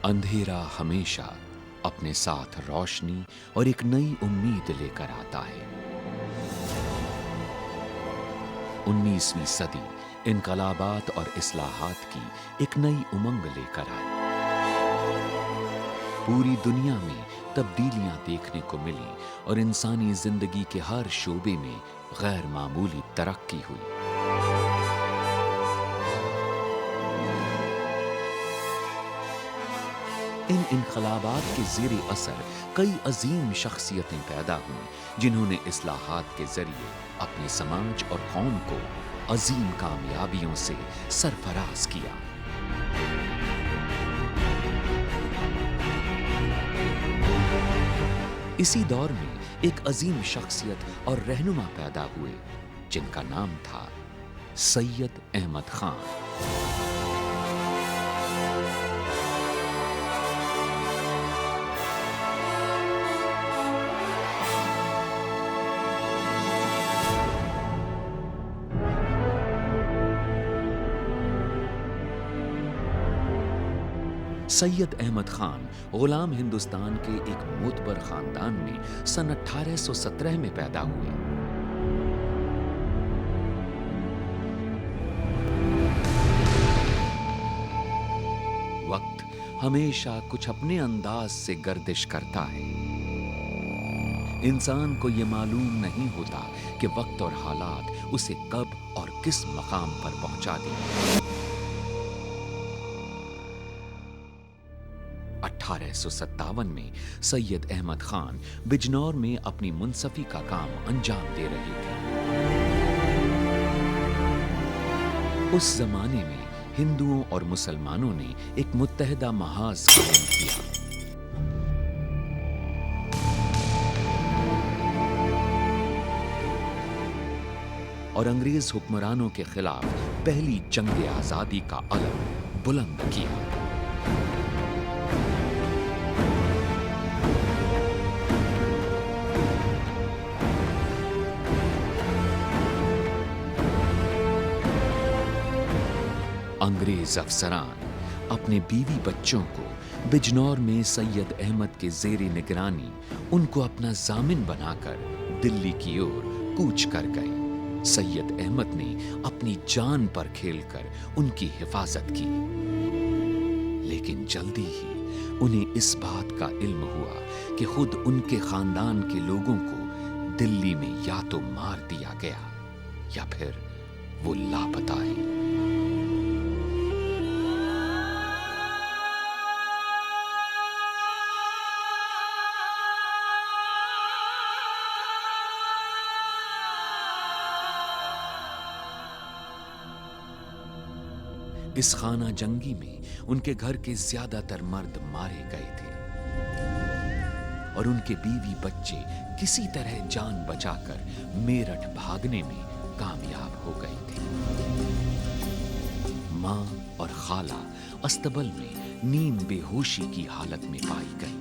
اندھیرا ہمیشہ اپنے ساتھ روشنی اور ایک نئی امید لے کر آتا ہے۔ 19ویں صدی انقلابات اور اصلاحات کی ایک نئی امنگ لے کر آئی۔ پوری دنیا میں تبدیلیاں دیکھنے کو ملی اور انسانی زندگی کے ہر شعبے میں غیر معمولی ترقی ہوئی۔ ان انقلابات کے زیر اثر کئی عظیم شخصیتیں پیدا ہوئیں جنہوں نے اصلاحات کے ذریعے اپنے سماج اور قوم کو عظیم کامیابیوں سے سرفراز کیا۔ اسی دور میں ایک عظیم شخصیت اور رہنما پیدا ہوئے جن کا نام تھا سید احمد خان۔ سید احمد خان غلام ہندوستان کے ایک معتبر خاندان میں سن 1817 میں پیدا ہوئے۔ وقت ہمیشہ کچھ اپنے انداز سے گردش کرتا ہے۔ انسان کو یہ معلوم نہیں ہوتا کہ وقت اور حالات اسے کب اور کس مقام پر پہنچا دیں۔ 1857 میں سید احمد خان بجنور میں اپنی منصفی کا کام انجام دے رہے تھے۔ اس زمانے میں ہندوؤں اور مسلمانوں نے ایک متحدہ محاذ قائم کیا۔ اور انگریز حکمرانوں کے خلاف پہلی جنگ آزادی کا علم بلند کیا۔ انگریز افسران اپنے بیوی بچوں کو بجنور میں سید احمد کے زیر نگرانی ان کو اپنا ضامن بنا کر دلی کی اور کوچ کر گئے۔ سید احمد نے اپنی جان پر کھیل کر ان کی حفاظت کی، لیکن جلدی ہی انہیں اس بات کا علم ہوا کہ خود ان کے خاندان کے لوگوں کو دلی میں یا تو مار دیا گیا یا پھر وہ لاپتہ ہیں۔ اس خانہ جنگی میں ان کے گھر کے زیادہ تر مرد مارے گئے تھے اور ان کے بیوی بچے کسی طرح جان بچا کر میرٹھ بھاگنے میں کامیاب ہو گئے تھے۔ ماں اور خالہ استبل میں نیم بے ہوشی کی حالت میں پائی گئی۔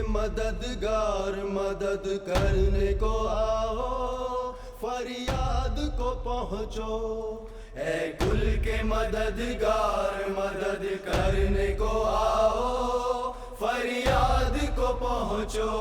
مددگار مدد کرنے کو آؤ، فریاد کو پہنچو۔ اے کل کے مددگار مدد کرنے کو آؤ، فریاد کو پہنچو۔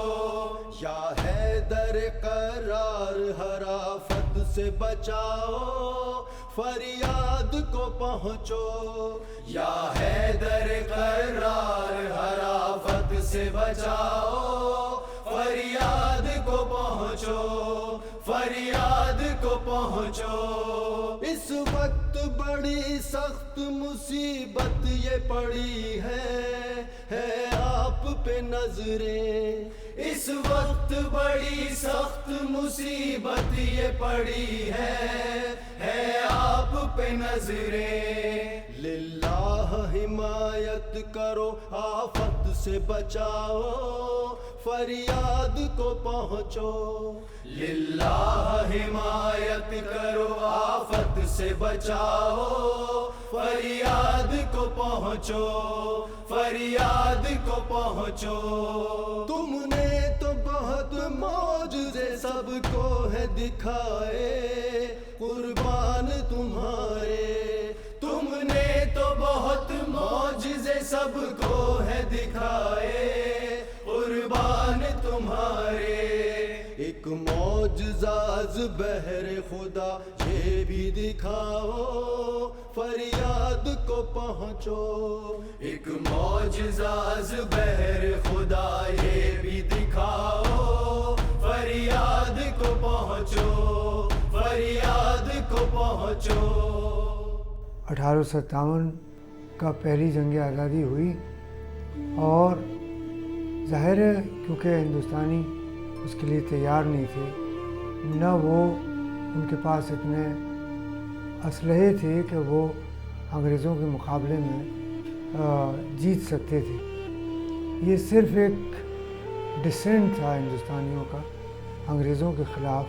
یا حیدر قرار حرافت سے بچاؤ، فریاد کو پہنچو۔ یا حیدر قرار حرافت سے بچاؤ، فریاد کو پہنچو، فریاد کو پہنچو۔ اس وقت بڑی سخت مصیبت یہ پڑی ہے آپ پہ نظریں۔ اس وقت بڑی سخت مصیبت یہ پڑی ہے آپ پہ نظریں۔ للہ حمایت کرو، آفت سے بچاؤ، فریاد کو پہنچو۔ للہ حمایت کرو، آفت سے بچاؤ، فریاد کو پہنچو، فریاد کو پہنچو. تم نے تو بہت معجزے سب کو ہے دکھائے، قربان تمہارے. تم نے تو بہت معجزے سب کو ہے دکھائے، قربان تمہارے. ایک معجزہ بہر خدا یہ بھی دکھاؤ، فریاد کو پہنچو. ایک معجزہ بہر خدا یہ بھی دکھاؤ، فریاد کو پہنچو، فریاد کو پہنچو. 1857 کا پہلی جنگ آزادی ہوئی اور ظاہر ہے کیونکہ ہندوستانی اس کے لیے تیار نہیں تھے، نہ وہ ان کے پاس اتنے اسلحے تھے کہ وہ انگریزوں کے مقابلے میں جیت سکتے تھے. یہ صرف ایک ڈسینٹ تھا ہندوستانیوں کا انگریزوں کے خلاف.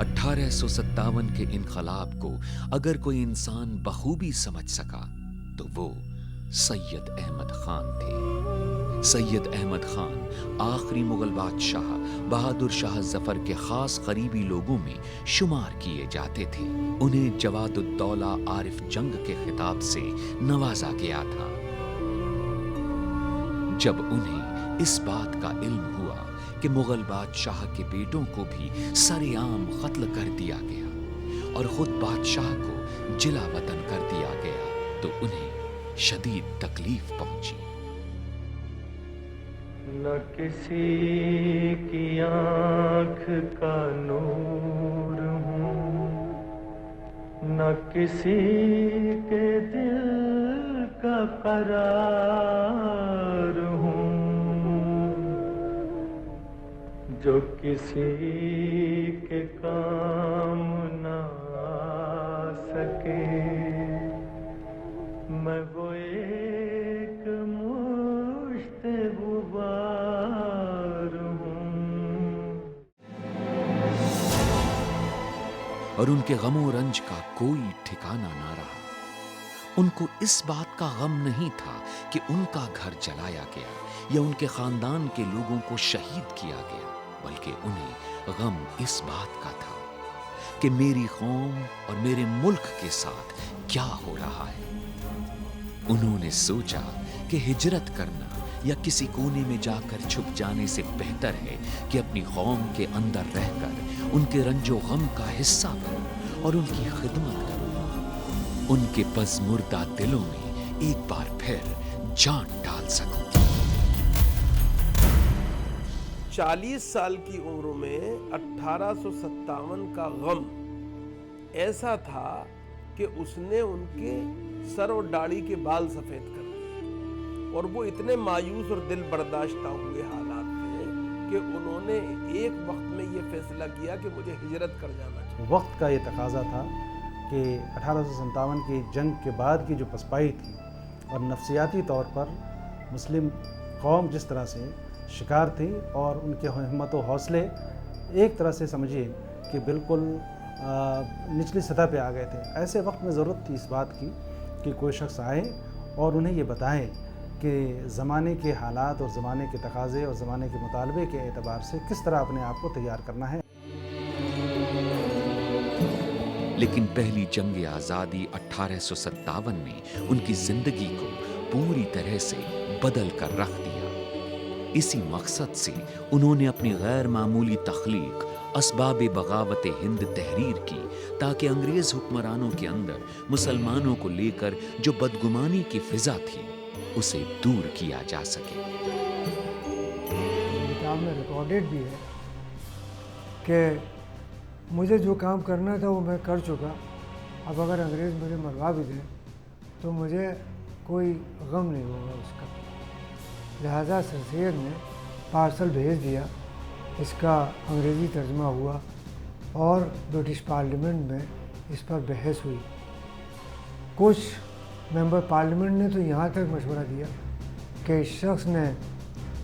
1857 کے انقلاب کو اگر کوئی انسان بخوبی سمجھ سکا تو وہ سید احمد خان تھے. سید احمد خان آخری مغل بادشاہ بہادر شاہ ظفر کے خاص قریبی لوگوں میں شمار کیے جاتے تھے. انہیں جواد الدولہ عارف جنگ کے خطاب سے نوازا گیا تھا. جب انہیں اس بات کا علم ہوا کہ مغل بادشاہ کے بیٹوں کو بھی سر عام قتل کر دیا گیا اور خود بادشاہ کو جلا وطن کر دیا گیا تو انہیں شدید تکلیف پہنچی. نہ کسی کی آنکھ کا نور ہوں، نہ کسی کے دل کا قرار ہوں، جو کسی کے کام نہ آ سکے. میں وہ ایک مشت غبار ہوں. اور ان کے غم و رنج کا کوئی ٹھکانہ نہ رہا. ان کو اس بات کا غم نہیں تھا کہ ان کا گھر جلایا گیا یا ان کے خاندان کے لوگوں کو شہید کیا گیا، بلکہ انہیں غم اس بات کا تھا کہ میری قوم اور میرے ملک کے ساتھ کیا ہو رہا ہے. انہوں نے سوچا کہ ہجرت کرنا یا کسی کونے میں جا کر چھپ جانے سے بہتر ہے کہ اپنی قوم کے اندر رہ کر ان کے رنج و غم کا حصہ بنوں اور ان کی خدمت کروں. ان کے پزمردہ دلوں میں ایک بار پھر جان ڈال سکوں. 40 سال کی عمر میں 1857 کا غم ایسا تھا کہ اس نے ان کے سر اور داڑھی کے بال سفید کر دیے، اور وہ اتنے مایوس اور دل برداشتہ ہوئے حالات تھے کہ انہوں نے ایک وقت میں یہ فیصلہ کیا کہ مجھے ہجرت کر جانا چاہیے. وقت کا یہ تقاضا تھا کہ 1857 کی جنگ کے بعد کی جو پسپائی تھی اور نفسیاتی طور پر مسلم قوم جس طرح سے شکار تھی اور ان کے ہمت و حوصلے ایک طرح سے سمجھیے کہ بالکل نچلی سطح پہ آ گئے تھے. ایسے وقت میں ضرورت تھی اس بات کی کہ کوئی شخص آئے اور انہیں یہ بتائے کہ زمانے کے حالات اور زمانے کے تقاضے اور زمانے کے مطالبے کے اعتبار سے کس طرح اپنے آپ کو تیار کرنا ہے. لیکن پہلی جنگ آزادی 1857 نے ان کی زندگی کو پوری طرح سے بدل کر رکھ دیا. اسی مقصد سے انہوں نے اپنی غیر معمولی تخلیق اسباب بغاوت ہند تحریر کی تاکہ انگریز حکمرانوں کے اندر مسلمانوں کو لے کر جو بدگمانی کی فضا تھی اسے دور کیا جا سکے. کتاب میں ریکارڈڈ بھی ہے کہ مجھے جو کام کرنا تھا وہ میں کر چکا. اب اگر انگریز مجھے مروا بھی دیں تو مجھے کوئی غم نہیں ہوگا اس کا. لہٰذا سر سید نے پارسل بھیج دیا، اس کا انگریزی ترجمہ ہوا اور برٹش پارلیمنٹ میں اس پر بحث ہوئی. کچھ ممبر پارلیمنٹ نے تو یہاں تک مشورہ دیا کہ اس شخص نے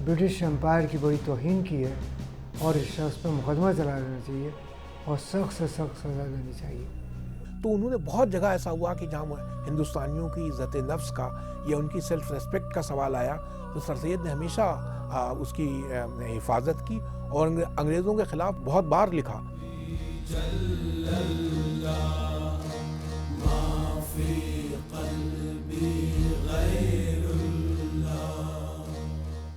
برٹش امپائر کی بڑی توہین کی ہے اور اس شخص پہ مقدمہ چلا دینا چاہیے اور سخت سے سخت سزا دینی چاہیے. تو انہوں نے بہت جگہ ایسا ہوا کہ جہاں ہندوستانیوں کی عزت نفس کا یا ان کی سیلف ریسپیکٹ کا سوال آیا تو سر سید نے ہمیشہ اس کی حفاظت کی اور انگریزوں کے خلاف بہت بار لکھا.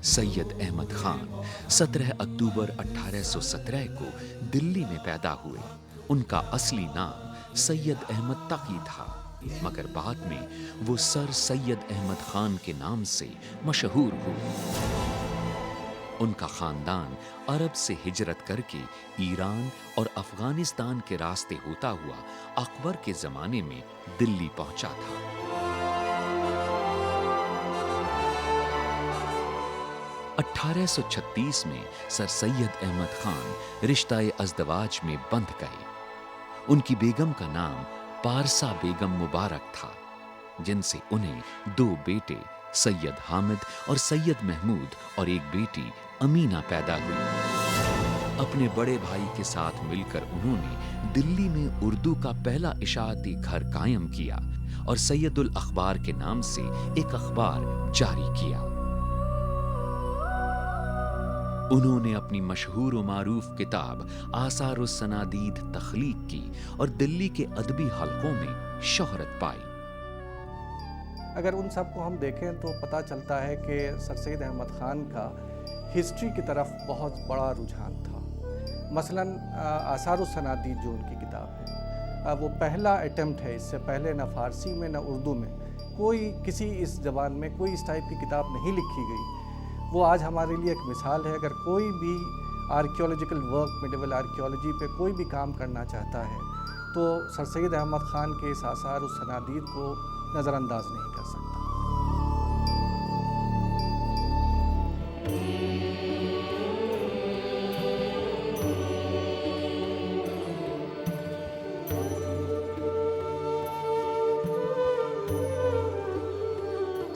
سید احمد خان 17 اکتوبر 1817 کو دلی میں پیدا ہوئے. ان کا اصلی نام سید احمد تقی تھا، مگر بعد میں وہ سر سید احمد خان کے نام سے مشہور ہوئے. ان کا خاندان عرب سے ہجرت کر کے ایران اور افغانستان کے راستے ہوتا ہوا اکبر کے زمانے میں دلی پہنچا تھا. 1836 میں سر سید احمد خان رشتہ ازدواج میں بندھ گئے. ان کی بیگم کا نام پارسا بیگم مبارک تھا، جن سے انہیں 2 بیٹے سید حامد اور سید محمود اور ایک بیٹی امینہ پیدا ہوئی. اپنے بڑے بھائی کے ساتھ مل کر انہوں نے دلی میں اردو کا پہلا اشاعتی گھر قائم کیا اور سید الاخبار کے نام سے ایک اخبار جاری کیا. انہوں نے اپنی مشہور و معروف کتاب آثار الصنادید تخلیق کی اور دلی کے ادبی حلقوں میں شہرت پائی. اگر ان سب کو ہم دیکھیں تو پتہ چلتا ہے کہ سر سید احمد خان کا ہسٹری کی طرف بہت بڑا رجحان تھا. مثلاً آثار الصنادید جو ان کی کتاب ہے، وہ پہلا اٹیمپٹ ہے. اس سے پہلے نہ فارسی میں نہ اردو میں کوئی کسی اس زبان میں کوئی اس ٹائپ کی کتاب نہیں لکھی گئی. وہ آج ہمارے لیے ایک مثال ہے. اگر کوئی بھی آرکیولوجیکل ورک، میڈیول آرکیولوجی پہ کوئی بھی کام کرنا چاہتا ہے تو سر سید احمد خان کے اس آثار الصنادید کو نظر انداز نہیں کر سکتا.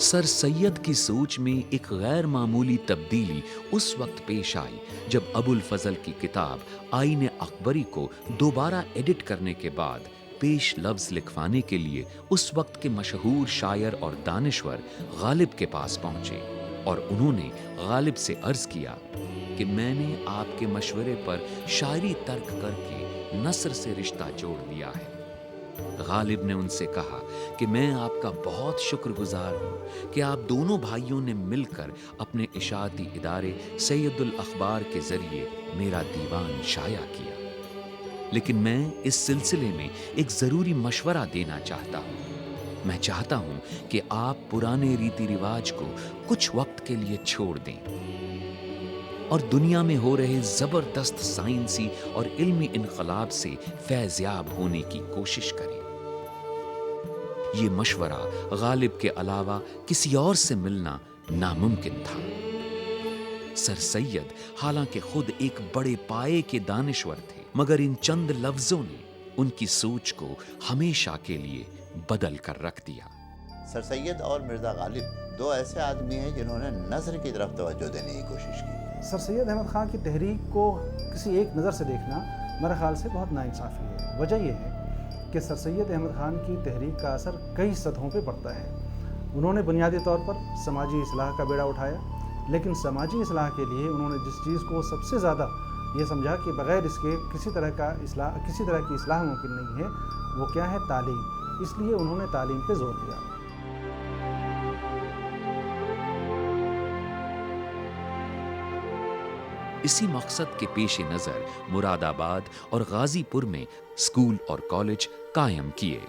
سر سید کی سوچ میں ایک غیر معمولی تبدیلی اس وقت پیش آئی جب ابو الفضل کی کتاب آئین اکبری کو دوبارہ ایڈٹ کرنے کے بعد پیش لفظ لکھوانے کے لیے اس وقت کے مشہور شاعر اور دانشور غالب کے پاس پہنچے اور انہوں نے غالب سے عرض کیا کہ میں نے آپ کے مشورے پر شاعری ترک کر کے نثر سے رشتہ جوڑ لیا ہے. غالب نے ان سے کہا کہ میں آپ کا بہت شکر گزار ہوں کہ آپ دونوں بھائیوں نے مل کر اپنے اشاعتی ادارے سید الاخبار کے ذریعے میرا دیوان شائع کیا، لیکن میں اس سلسلے میں ایک ضروری مشورہ دینا چاہتا ہوں. میں چاہتا ہوں کہ آپ پرانے ریتی رواج کو کچھ وقت کے لیے چھوڑ دیں اور دنیا میں ہو رہے زبردست سائنسی اور علمی انقلاب سے فیضیاب ہونے کی کوشش کریں. یہ مشورہ غالب کے علاوہ کسی اور سے ملنا ناممکن تھا. سر سید حالانکہ خود ایک بڑے پائے کے دانشور تھے، مگر ان چند لفظوں نے ان کی سوچ کو ہمیشہ کے لیے بدل کر رکھ دیا. سر سید اور مرزا غالب 2 ایسے آدمی ہیں جنہوں نے نثر کی طرف توجہ دینے کی کوشش کی. سر سید احمد خان کی تحریک کو کسی ایک نظر سے دیکھنا میرے خیال سے بہت ناانصافی ہے. وجہ یہ ہے کہ سر سید احمد خان کی تحریک کا اثر کئی سطحوں پہ پڑتا ہے. انہوں نے بنیادی طور پر سماجی اصلاح کا بیڑا اٹھایا، لیکن سماجی اصلاح کے لیے انہوں نے جس چیز کو سب سے زیادہ یہ سمجھا کہ بغیر اس کے کسی طرح کی اصلاح ممکن نہیں ہے، وہ کیا ہے؟ تعلیم. اس لیے انہوں نے تعلیم پہ زور دیا. اسی مقصد کے پیش نظر مراد آباد اور غازی پور میں اسکول اور کالج قائم کیے.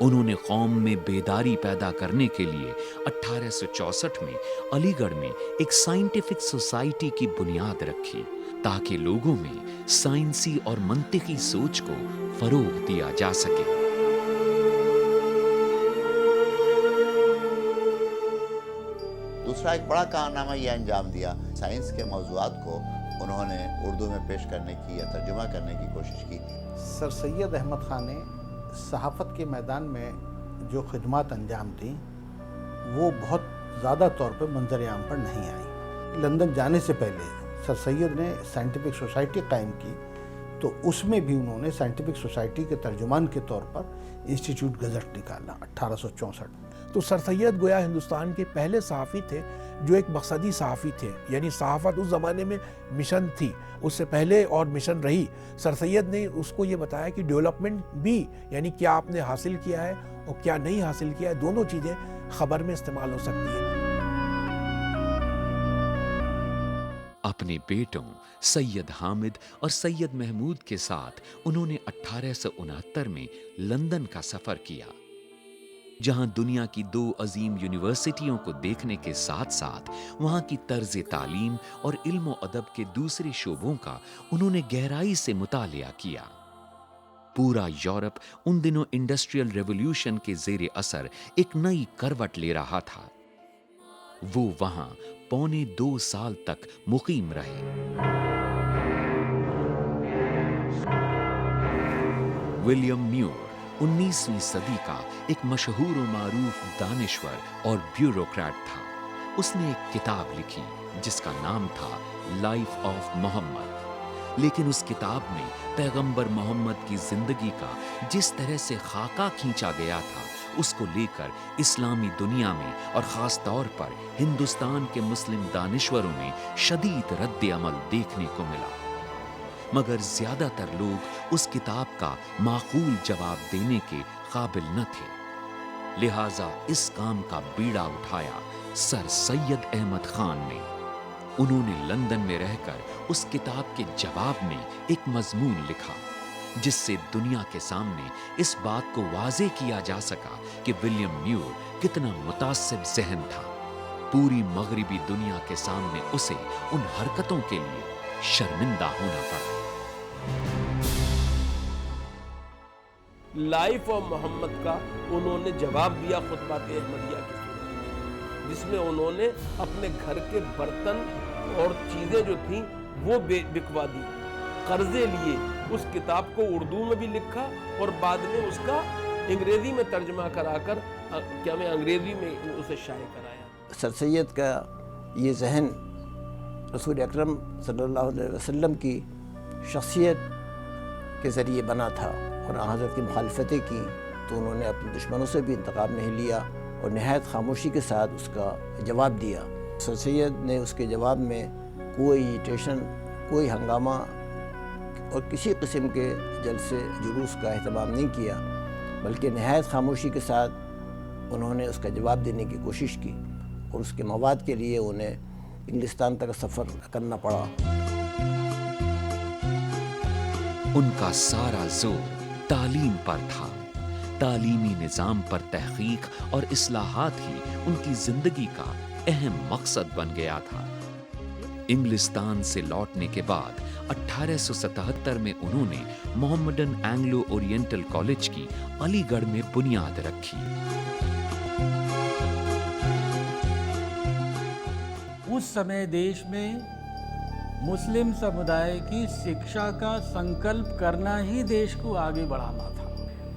انہوں نے قوم میں بیداری پیدا کرنے کے لیے 1864 میں علی گڑھ میں ایک سائنٹیفک سوسائٹی کی بنیاد رکھی تاکہ لوگوں میں سائنسی اور منطقی سوچ کو فروغ دیا جا سکے. دوسرا ایک بڑا کارنامہ یہ انجام دیا، سائنس کے موضوعات کو انہوں نے اردو میں پیش کرنے کی یا ترجمہ کرنے کی کوشش کی. سر سید احمد خان نے صحافت کے میدان میں جو خدمات انجام دیں وہ بہت زیادہ طور پہ منظر عام پر نہیں آئی. لندن جانے سے پہلے سر سید نے سائنٹیفک سوسائٹی قائم کی تو اس میں بھی انہوں نے سائنٹیفک سوسائٹی کے ترجمان کے طور پر انسٹیٹیوٹ گزٹ نکالا 1864 میں۔ تو سر سید گویا ہندوستان کے پہلے صحافی تھے جو ایک مقصدی صحافی تھے، یعنی صحافت اس زمانے میں مشن تھی، اس سے پہلے اور مشن رہی۔ سر سید نے اس کو یہ بتایا کہ ڈیولپمنٹ بھی، یعنی کیا آپ نے حاصل کیا ہے اور کیا نہیں حاصل کیا ہے، دونوں چیزیں خبر میں استعمال ہو سکتی ہیں۔ اپنے بیٹوں سید حامد اور سید محمود کے ساتھ انہوں نے 1869 میں لندن کا سفر کیا، جہاں دنیا کی 2 عظیم یونیورسٹیوں کو دیکھنے کے ساتھ ساتھ وہاں کی طرز تعلیم اور علم و ادب کے دوسرے شعبوں کا انہوں نے گہرائی سے مطالعہ کیا۔ پورا یورپ ان دنوں انڈسٹریل ریولوشن کے زیر اثر ایک نئی کروٹ لے رہا تھا۔ وہ وہاں 2.25 سال تک مقیم رہے۔ ولیم میور 19ویں صدی کا ایک مشہور و معروف دانشور اور بیوروکریٹ تھا۔ اس نے ایک کتاب لکھی جس کا نام تھا لائف آف محمد، لیکن اس کتاب میں پیغمبر محمد کی زندگی کا جس طرح سے خاکہ کھینچا گیا تھا، اس کو لے کر اسلامی دنیا میں اور خاص طور پر ہندوستان کے مسلم دانشوروں میں شدید رد عمل دیکھنے کو ملا، مگر زیادہ تر لوگ اس کتاب کا معقول جواب دینے کے قابل نہ تھے۔ لہٰذا اس کام کا بیڑا اٹھایا سر سید احمد خان نے۔ انہوں نے لندن میں رہ کر اس کتاب کے جواب میں ایک مضمون لکھا، جس سے دنیا کے سامنے اس بات کو واضح کیا جا سکا کہ ولیم میور کتنا متعصب ذہن تھا۔ پوری مغربی دنیا کے سامنے اسے ان حرکتوں کے لیے شرمندہ ہونا پڑا۔ لائف آف محمد کا انہوں نے جواب دیا خطبات احمدیہ کی صورت، جس میں انہوں نے اپنے گھر کے برتن اور چیزیں جو تھیں وہ بکوا دی، قرضے لیے۔ اس کتاب کو اردو میں بھی لکھا اور بعد میں اس کا انگریزی میں ترجمہ کرا کر انگریزی میں اسے شائع کرایا۔ سر سید کا یہ ذہن رسول اکرم صلی اللہ علیہ وسلم کی شخصیت کے ذریعے بنا تھا، اور حضرت کی مخالفتیں کی تو انہوں نے اپنے دشمنوں سے بھی انتقام نہیں لیا اور نہایت خاموشی کے ساتھ اس کا جواب دیا۔ سر سید نے اس کے جواب میں کوئی ایجیٹیشن، کوئی ہنگامہ اور کسی قسم کے جلسے جلوس کا اہتمام نہیں کیا، بلکہ نہایت خاموشی کے ساتھ انہوں نے اس کا جواب دینے کی کوشش کی، اور اس کے مواد کے لیے انہیں انگلستان تک سفر کرنا پڑا۔ ان کا سارا زور تعلیم پر تھا۔ تعلیمی نظام پر تحقیق اور اصلاحات ہی ان کی زندگی کا اہم مقصد بن گیا تھا۔ انگلستان سے لوٹنے کے بعد 1877 میں انہوں نے محمدن اینگلو اورینٹل کالج کی علی گڑھ میں بنیاد رکھی۔ اس سمے دیش میں مسلم سمدائے کی شکشا کا سنکلپ کرنا ہی دیش کو آگے بڑھانا تھا۔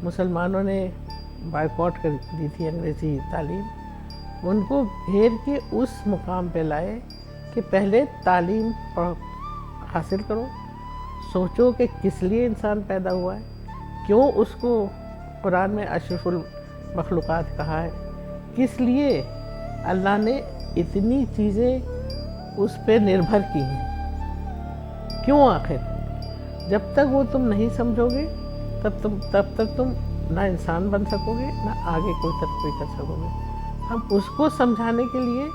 مسلمانوں نے بائیکاٹ کر دی تھی انگریزی تعلیم، ان کو گھیر کے اس مقام پہ لائے کہ پہلے تعلیم حاصل کرو، سوچو کہ کس لیے انسان پیدا ہوا ہے، کیوں اس کو قرآن میں اشرف المخلوقات کہا ہے، کس لیے اللہ نے اتنی چیزیں اس پہ نربھر کی ہیں، کیوں آخر۔ جب تک وہ تم نہیں سمجھو گے تب تک تم نہ انسان بن سکو گے، نہ آگے کوئی ترقی کر سکو گے۔ ہم اس کو سمجھانے کے لیے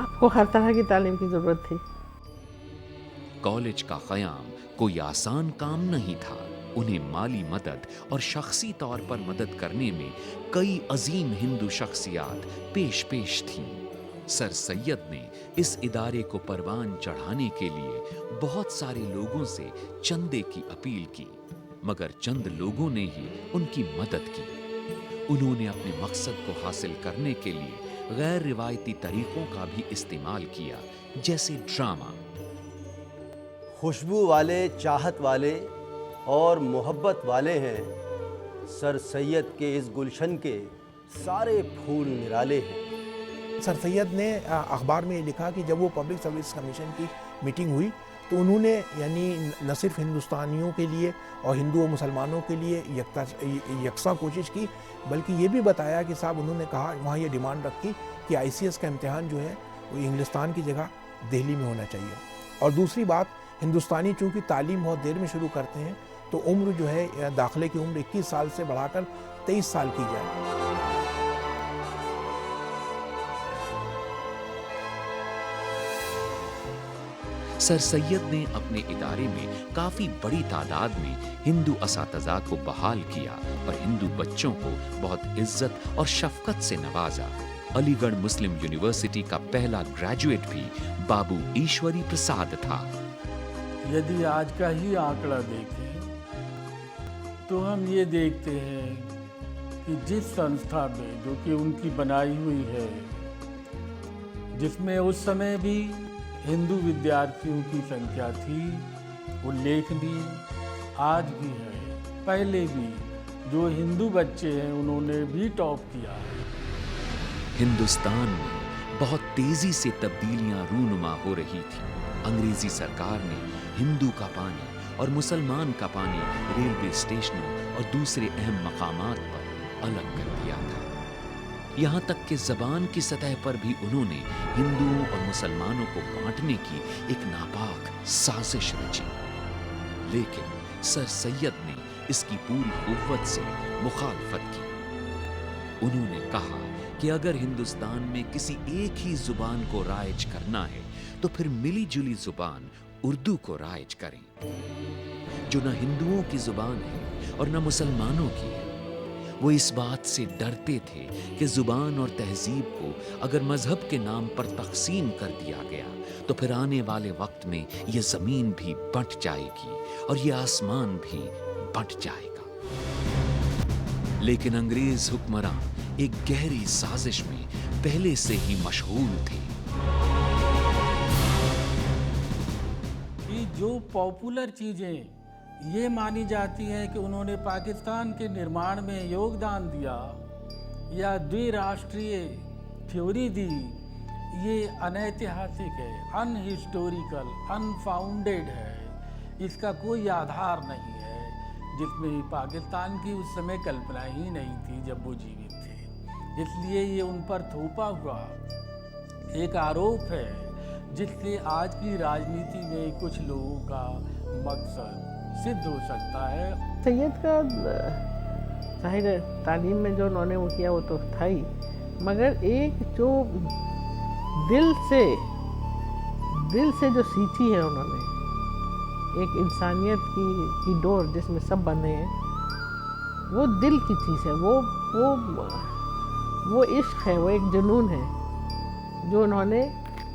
آپ کو ہر طرح کی تعلیم کی ضرورت تھی۔ کالج کا قیام کوئی آسان کام نہیں تھا۔ انہیں مالی مدد اور شخصی طور پر مدد کرنے میں کئی عظیم ہندو شخصیات پیش تھیں۔ سر سید نے اس ادارے کو پروان چڑھانے کے لیے بہت سارے لوگوں سے چندے کی اپیل کی، مگر چند لوگوں نے ہی ان کی مدد کی۔ انہوں نے اپنے مقصد کو حاصل کرنے کے لیے غیر روایتی طریقوں کا بھی استعمال کیا، جیسے ڈرامہ۔ خوشبو والے، چاہت والے اور محبت والے ہیں سر سید کے اس گلشن کے سارے پھول نرالے ہیں۔ سر سید نے اخبار میں لکھا کہ جب وہ پبلک سروس کمیشن کی میٹنگ ہوئی تو انہوں نے یعنی نہ صرف ہندوستانیوں کے لیے اور ہندو و مسلمانوں کے لیے یکساں کوشش کی، بلکہ یہ بھی بتایا کہ صاحب انہوں نے کہا، وہاں یہ ڈیمانڈ رکھی کہ ICS کا امتحان جو ہے وہ انگلستان کی جگہ دہلی میں ہونا چاہیے. اور دوسری بات، ہندوستانی چونکہ تعلیم بہت دیر میں شروع کرتے ہیں تو عمر جو ہے داخلے کی عمر 21 سال سے بڑھا کر 23 سال کی جائے. سر سید نے اپنے ادارے میں کافی بڑی تعداد میں ہندو اساتذہ کو بحال کیا اور ہندو بچوں کو بہت عزت اور شفقت سے نوازا. علی گڑھ مسلم یونیورسٹی کا پہلا گریجویٹ بھی بابو ایشوری پرساد تھا. یدی آج کا ہی آنکڑا دیکھیں تو ہم یہ دیکھتے ہیں کہ جس سنستھا میں جو کہ ان کی بنائی ہوئی ہے، جس میں اس سمے بھی ہندو ودیارتھیوں کی سنکھیا تھی، الیکھنی آج بھی ہے. پہلے بھی جو ہندو بچے ہیں انہوں نے بھی ٹاپ کیا ہے. ہندوستان میں بہت تیزی سے تبدیلیاں رونما ہو رہی تھیں. انگریزی سرکار نے ہندو کا پانی اور مسلمان کا پانی ریلوے اسٹیشنوں اور دوسرے اہم مقامات پر الگ کر دیا تھا. یہاں تک کہ زبان کی سطح پر بھی انہوں نے ہندوؤں اور مسلمانوں کو بانٹنے کی ایک ناپاک سازش رچی. لیکن سر سید نے اس کی پوری قوت سے مخالفت کی. انہوں نے کہا کہ اگر ہندوستان میں کسی ایک ہی زبان کو رائج کرنا ہے تو پھر ملی جلی زبان اردو کو رائج کریں، جو نہ ہندوؤں کی زبان ہے اور نہ مسلمانوں کی ہے. وہ اس بات سے ڈرتے تھے کہ زبان اور تہذیب کو اگر مذہب کے نام پر تقسیم کر دیا گیا تو پھر آنے والے وقت میں یہ زمین بھی بٹ جائے گی اور یہ آسمان بھی بٹ جائے گا. لیکن انگریز حکمراں ایک گہری سازش میں پہلے سے ہی مشغول تھے. جو پاپولر چیزیں یہ مانی جاتی ہیں کہ انہوں نے پاکستان کے نرمان میں یوگدان دیا یا دوی راشٹریہ تھیوری دی، یہ انیتہاسک ہے، ان ہسٹوریکل، ان فاؤنڈیڈ ہے. اس کا کوئی آدھار نہیں ہے، جس میں پاکستان کی اس سمے کلپنا ہی نہیں تھی جب وہ جیوت تھے. اس لیے یہ ان پر تھوپا ہوا ایک آروپ ہے جس سے آج کی راجنیتی میں کچھ لوگوں کا مقصد صدھ ہو سکتا ہے. سید کا ظاہر تعلیم میں جو انہوں نے وہ کیا وہ تو تھا ہی، مگر ایک جو دل سے جو سیکھی ہے انہوں نے، ایک انسانیت کی ڈور جس میں سب بندھے ہیں، وہ دل کی چیز ہے. وہ عشق ہے، وہ ایک جنون ہے جو انہوں نے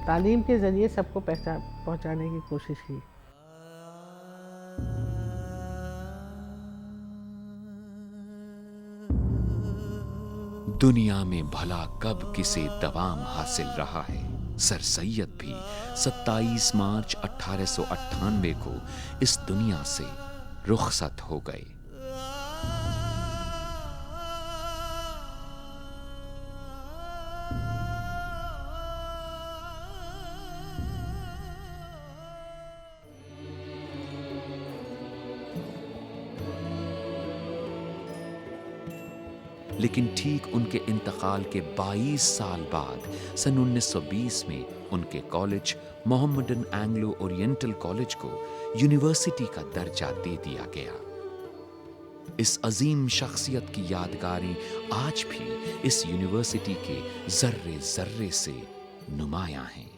تعلیم کے ذریعے سب کو پہنچانے کی کوشش کی. دنیا میں بھلا کب کسے دوام حاصل رہا ہے. سر سید بھی 27 مارچ 1898 کو اس دنیا سے رخصت ہو گئے. لیکن ٹھیک ان کے انتقال کے 22 سال بعد سن 1920 میں ان کے college Mohammedan Anglo oriental college کو یونیورسٹی کا درجہ دے دیا گیا. اس عظیم شخصیت کی یادگاریں آج بھی اس یونیورسٹی کے ذرے ذرے سے نمایاں ہیں.